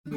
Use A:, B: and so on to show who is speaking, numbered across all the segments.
A: The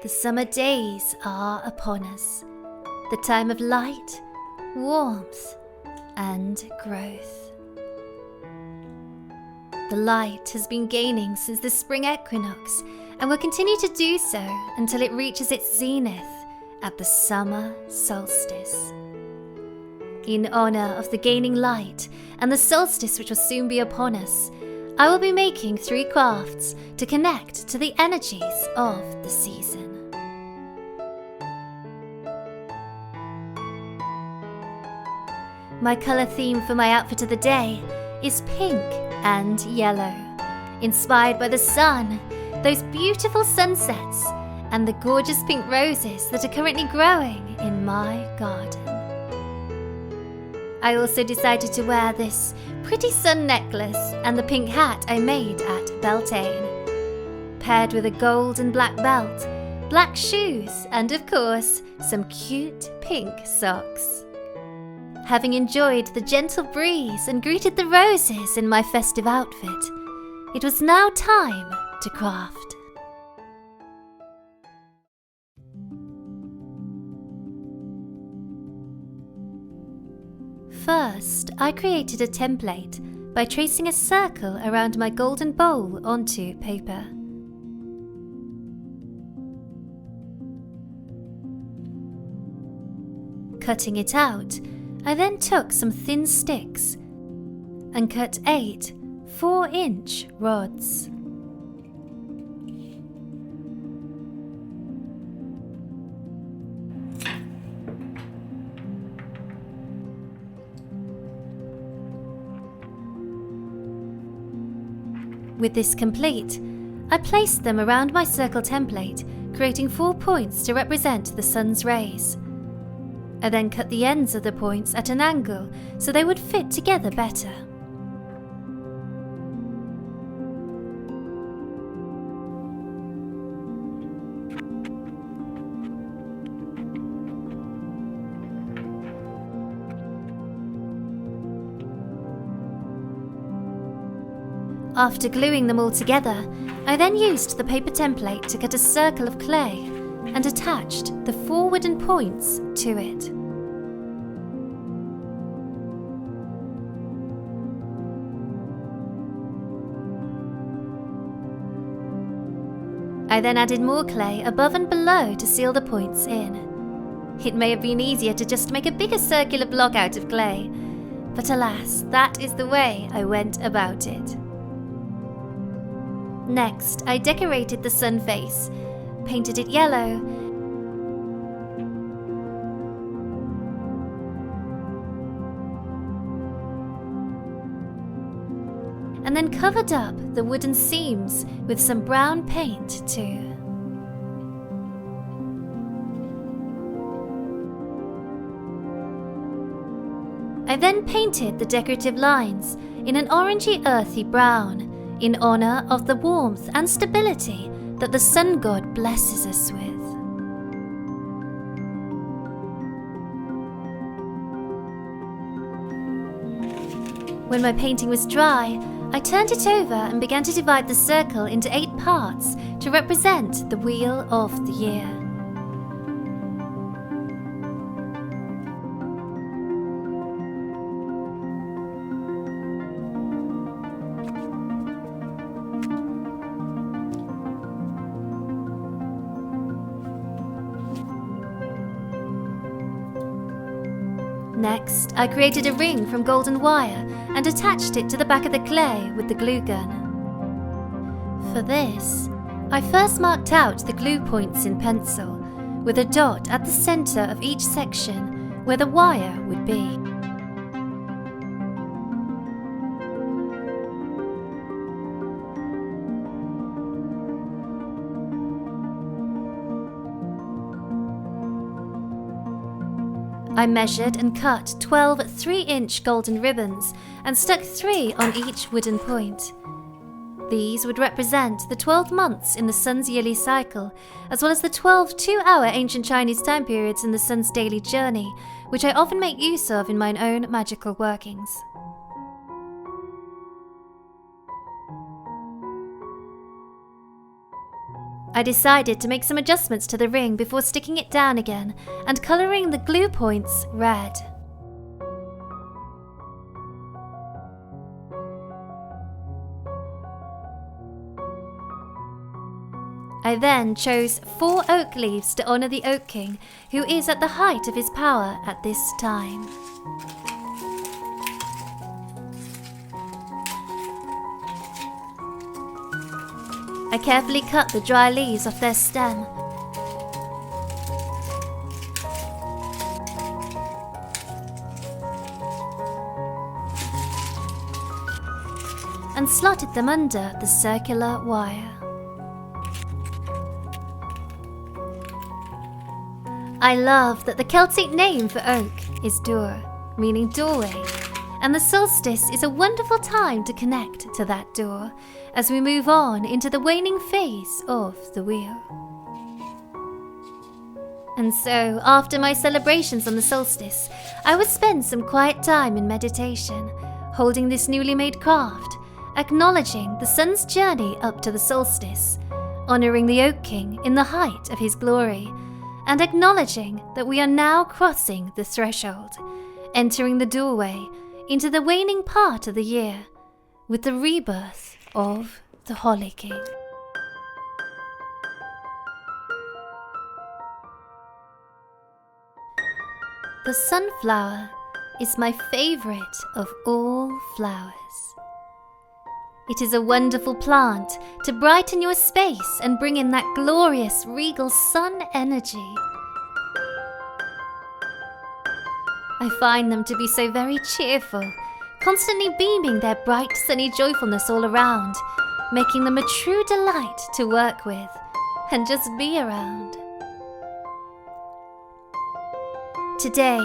A: summer days are upon us, the time of light, warmth, and growth. The light has been gaining since the spring equinox and will continue to do so until it reaches its zenith at the summer solstice. In honour of the gaining light and the solstice which will soon be upon us, I will be making 3 crafts to connect to the energies of the season. My colour theme for my outfit of the day is pink and yellow, inspired by the sun, those beautiful sunsets, and the gorgeous pink roses that are currently growing in my garden. I also decided to wear this pretty sun necklace and the pink hat I made at Beltane, paired with a gold and black belt, black shoes, and of course, some cute pink socks. Having enjoyed the gentle breeze and greeted the roses in my festive outfit, it was now time to craft. First, I created a template by tracing a circle around my golden bowl onto paper. Cutting it out, I then took some thin sticks and cut 8 4-inch rods. With this complete, I placed them around my circle template, creating 4 points to represent the sun's rays. I then cut the ends of the points at an angle so they would fit together better. After gluing them all together, I then used the paper template to cut a circle of clay and attached the 4 wooden points to it. I then added more clay above and below to seal the points in. It may have been easier to just make a bigger circular block out of clay, but alas, that is the way I went about it. Next, I decorated the sun face, painted it yellow, and then covered up the wooden seams with some brown paint too. I then painted the decorative lines in an orangey earthy brown, in honour of the warmth and stability that the sun god blesses us with. When my painting was dry, I turned it over and began to divide the circle into 8 parts to represent the wheel of the year. Next, I created a ring from golden wire and attached it to the back of the clay with the glue gun. For this, I first marked out the glue points in pencil, with a dot at the centre of each section where the wire would be. I measured and cut 12 3-inch golden ribbons and stuck 3 on each wooden point. These would represent the 12 months in the sun's yearly cycle, as well as the 12 2-hour ancient Chinese time periods in the sun's daily journey, which I often make use of in mine own magical workings. I decided to make some adjustments to the ring before sticking it down again and colouring the glue points red. I then chose 4 oak leaves to honour the Oak King, who is at the height of his power at this time. I carefully cut the dry leaves off their stem. And slotted them under the circular wire. I love that the Celtic name for oak is Dur, meaning doorway, and the solstice is a wonderful time to connect to that door as we move on into the waning phase of the wheel. And so, after my celebrations on the solstice, I would spend some quiet time in meditation, holding this newly made craft, acknowledging the sun's journey up to the solstice, honouring the Oak King in the height of his glory, and acknowledging that we are now crossing the threshold, entering the doorway into the waning part of the year, with the rebirth of the Holly King. The sunflower is my favourite of all flowers. It is a wonderful plant to brighten your space and bring in that glorious regal sun energy. I find them to be so very cheerful, constantly beaming their bright sunny joyfulness all around, making them a true delight to work with and just be around. Today,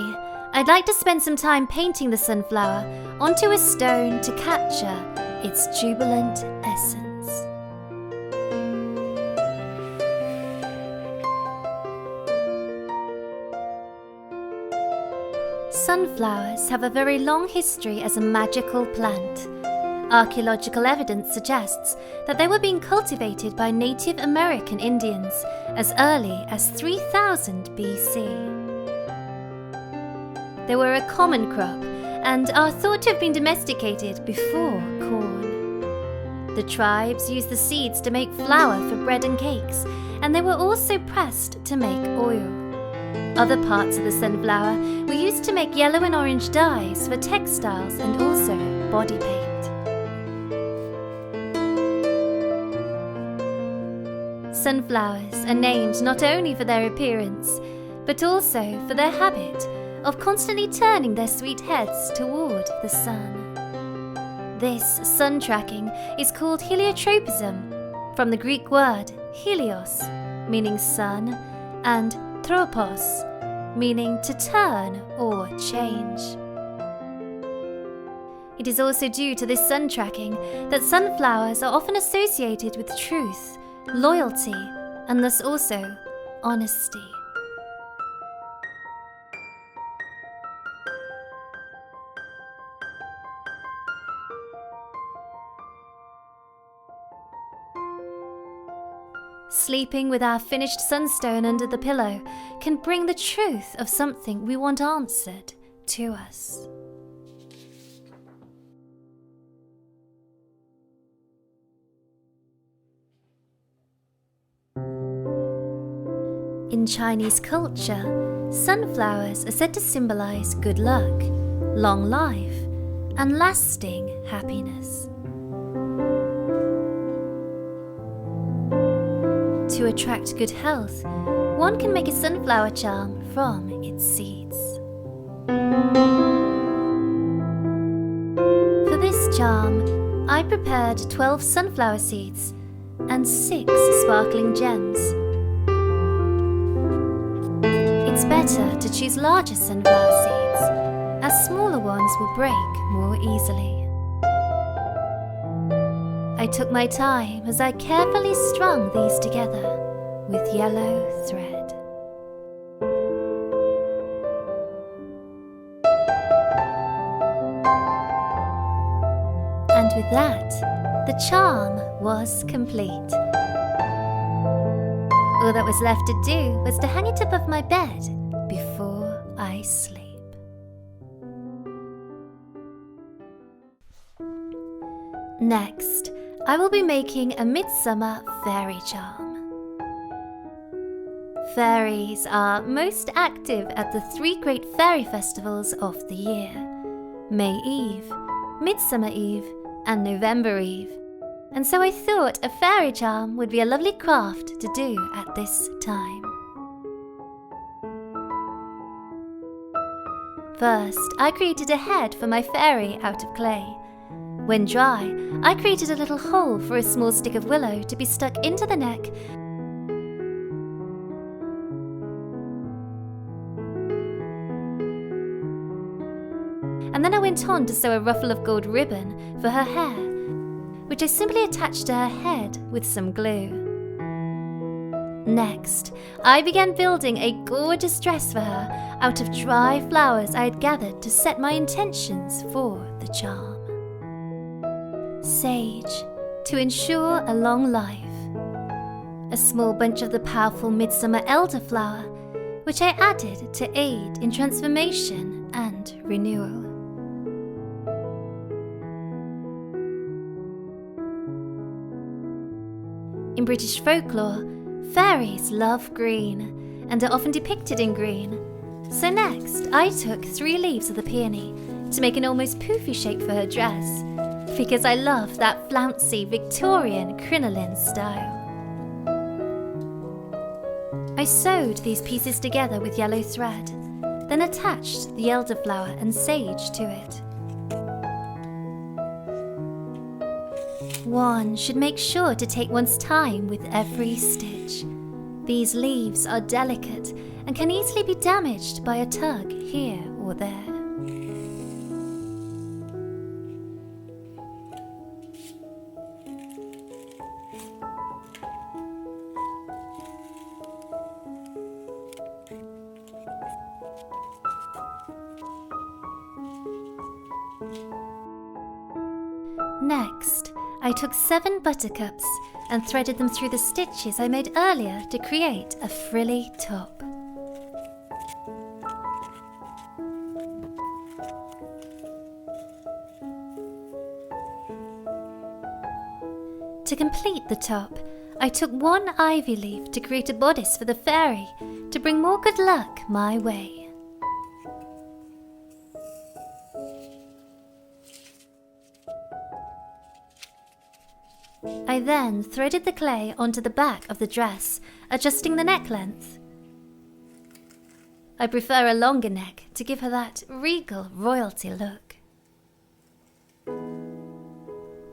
A: I'd like to spend some time painting the sunflower onto a stone to capture its jubilant essence. Sunflowers have a very long history as a magical plant. Archaeological evidence suggests that they were being cultivated by Native American Indians as early as 3000 BC. They were a common crop and are thought to have been domesticated before corn. The tribes used the seeds to make flour for bread and cakes, and they were also pressed to make oil. Other parts of the sunflower were used to make yellow and orange dyes for textiles and also body paint. Sunflowers are named not only for their appearance, but also for their habit of constantly turning their sweet heads toward the sun. This sun tracking is called heliotropism, from the Greek word helios, meaning sun, and tropos, meaning to turn or change. It is also due to this sun tracking that sunflowers are often associated with truth, loyalty, and thus also honesty. Sleeping with our finished sunstone under the pillow can bring the truth of something we want answered to us. In Chinese culture, sunflowers are said to symbolize good luck, long life, and lasting happiness. To attract good health, one can make a sunflower charm from its seeds. For this charm, I prepared 12 sunflower seeds and 6 sparkling gems. It's better to choose larger sunflower seeds, as smaller ones will break more easily. I took my time as I carefully strung these together with yellow thread. And with that, the charm was complete. All that was left to do was to hang it above my bed before I sleep. Next, I will be making a Midsummer fairy charm. Fairies are most active at the 3 great fairy festivals of the year: May Eve, Midsummer Eve, and November Eve, and so I thought a fairy charm would be a lovely craft to do at this time. First, I created a head for my fairy out of clay. When dry, I created a little hole for a small stick of willow to be stuck into the neck, and then I went on to sew a ruffle of gold ribbon for her hair, which I simply attached to her head with some glue. Next, I began building a gorgeous dress for her out of dry flowers I had gathered to set my intentions for the charm. Sage, to ensure a long life. A small bunch of the powerful midsummer elderflower, which I added to aid in transformation and renewal. In British folklore, fairies love green and are often depicted in green. So next, I took 3 leaves of the peony to make an almost poofy shape for her dress, because I love that flouncy Victorian crinoline style. I sewed these pieces together with yellow thread, then attached the elderflower and sage to it. One should make sure to take one's time with every stitch. These leaves are delicate and can easily be damaged by a tug here or there. Next, I took 7 buttercups and threaded them through the stitches I made earlier to create a frilly top. To complete the top, I took 1 ivy leaf to create a bodice for the fairy to bring more good luck my way. I then threaded the clay onto the back of the dress, adjusting the neck length. I prefer a longer neck to give her that regal royalty look.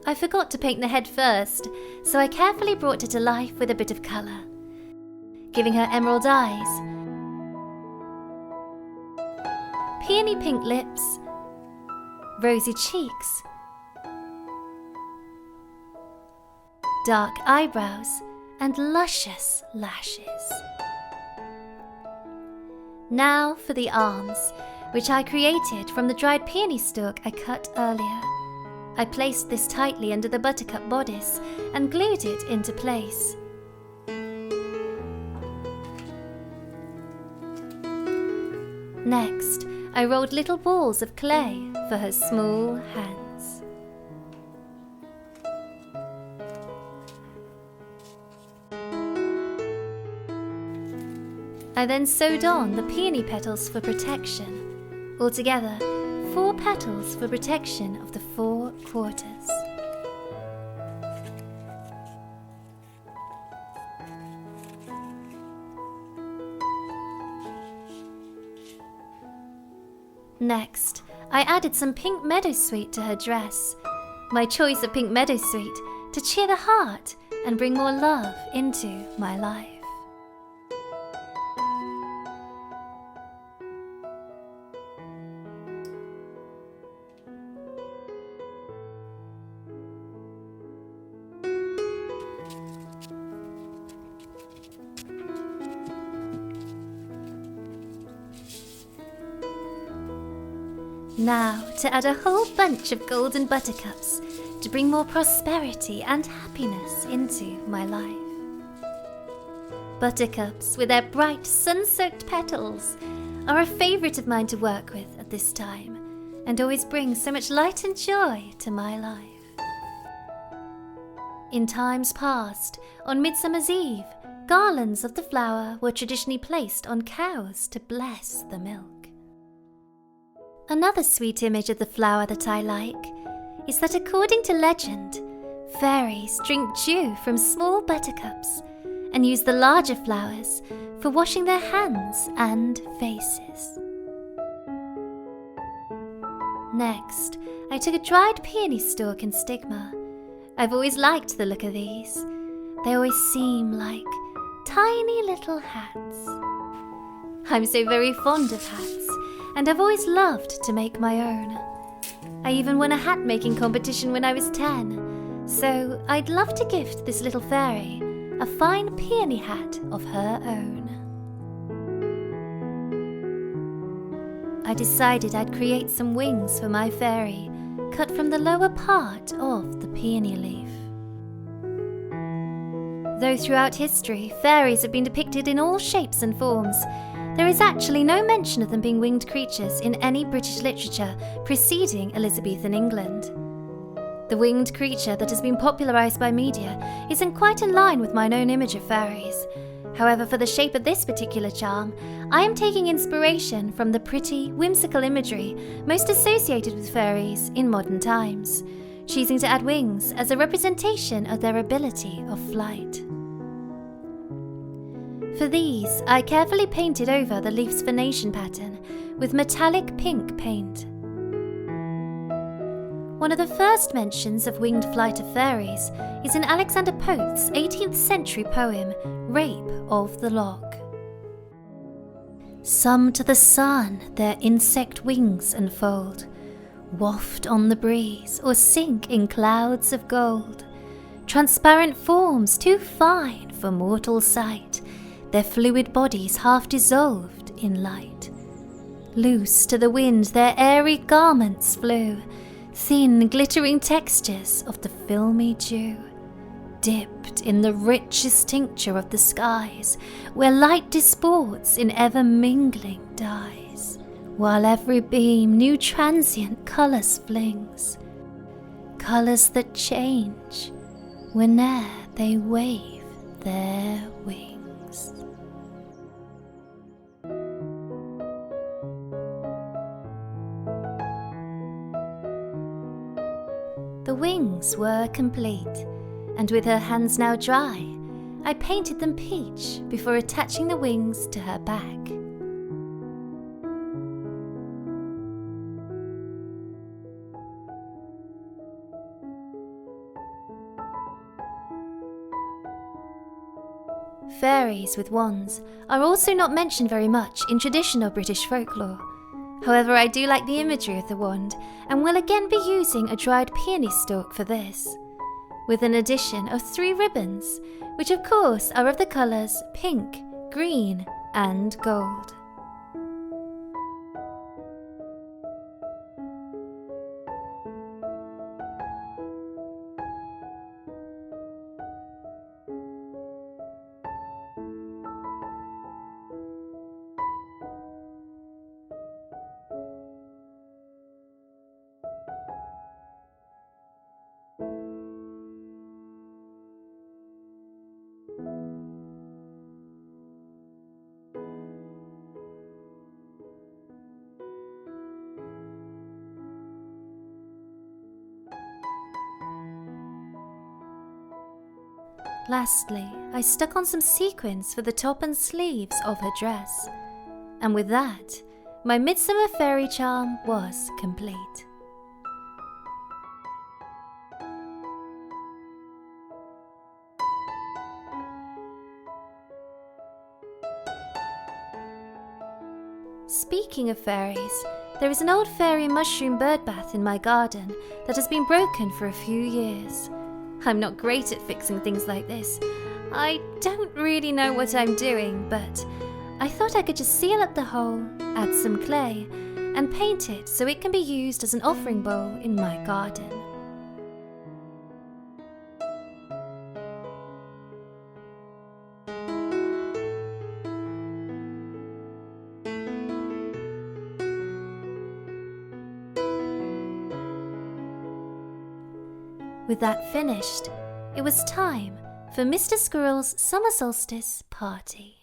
A: I forgot to paint the head first, so I carefully brought her to life with a bit of colour, giving her emerald eyes, peony pink lips, rosy cheeks, dark eyebrows, and luscious lashes. Now for the arms, which I created from the dried peony stalk I cut earlier. I placed this tightly under the buttercup bodice and glued it into place. Next, I rolled little balls of clay for her small hands. I then sewed on the peony petals for protection. Altogether, 4 petals for protection of the 4 quarters. Next, I added some pink meadowsweet to her dress. My choice of pink meadowsweet to cheer the heart and bring more love into my life. Now, to add a whole bunch of golden buttercups, to bring more prosperity and happiness into my life. Buttercups with their bright sun-soaked petals are a favourite of mine to work with at this time, and always bring so much light and joy to my life. In times past, on Midsummer's Eve, garlands of the flower were traditionally placed on cows to bless the milk. Another sweet image of the flower that I like is that, according to legend, fairies drink dew from small buttercups and use the larger flowers for washing their hands and faces. Next, I took a dried peony stalk and stigma. I've always liked the look of these. They always seem like tiny little hats. I'm so very fond of hats, and I've always loved to make my own. I even won a hat making competition when I was 10, so I'd love to gift this little fairy a fine peony hat of her own. I decided I'd create some wings for my fairy, cut from the lower part of the peony leaf. Though throughout history, fairies have been depicted in all shapes and forms, there is actually no mention of them being winged creatures in any British literature preceding Elizabethan England. The winged creature that has been popularised by media isn't quite in line with my own image of fairies. However, for the shape of this particular charm, I am taking inspiration from the pretty, whimsical imagery most associated with fairies in modern times, choosing to add wings as a representation of their ability of flight. For these, I carefully painted over the leaf's venation pattern with metallic pink paint. One of the first mentions of winged flight of fairies is in Alexander Pope's 18th century poem, Rape of the Lock. Some to the sun their insect wings unfold, waft on the breeze or sink in clouds of gold. Transparent forms too fine for mortal sight, their fluid bodies half dissolved in light. Loose to the wind their airy garments flew, thin glittering textures of the filmy dew, dipped in the richest tincture of the skies, where light disports in ever-mingling dyes, while every beam new transient colours flings, colours that change whene'er they wave their wings. The wings were complete, and with her hands now dry, I painted them peach before attaching the wings to her back. Fairies with wands are also not mentioned very much in traditional British folklore. However, I do like the imagery of the wand and will again be using a dried peony stalk for this, with an addition of 3 ribbons, which of course are of the colours pink, green and gold. Lastly, I stuck on some sequins for the top and sleeves of her dress, and with that, my Midsummer fairy charm was complete. Speaking of fairies, there is an old fairy mushroom bird bath in my garden that has been broken for a few years. I'm not great at fixing things like this. I don't really know what I'm doing, but I thought I could just seal up the hole, add some clay, and paint it so it can be used as an offering bowl in my garden. With that finished, it was time for Mr. Squirrel's summer solstice party.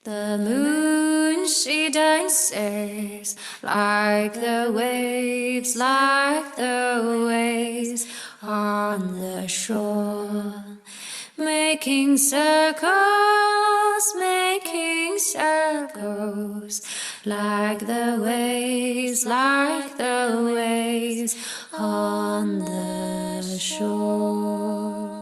B: The moon, she dances like the waves on the shore, making circles like the waves on the shore.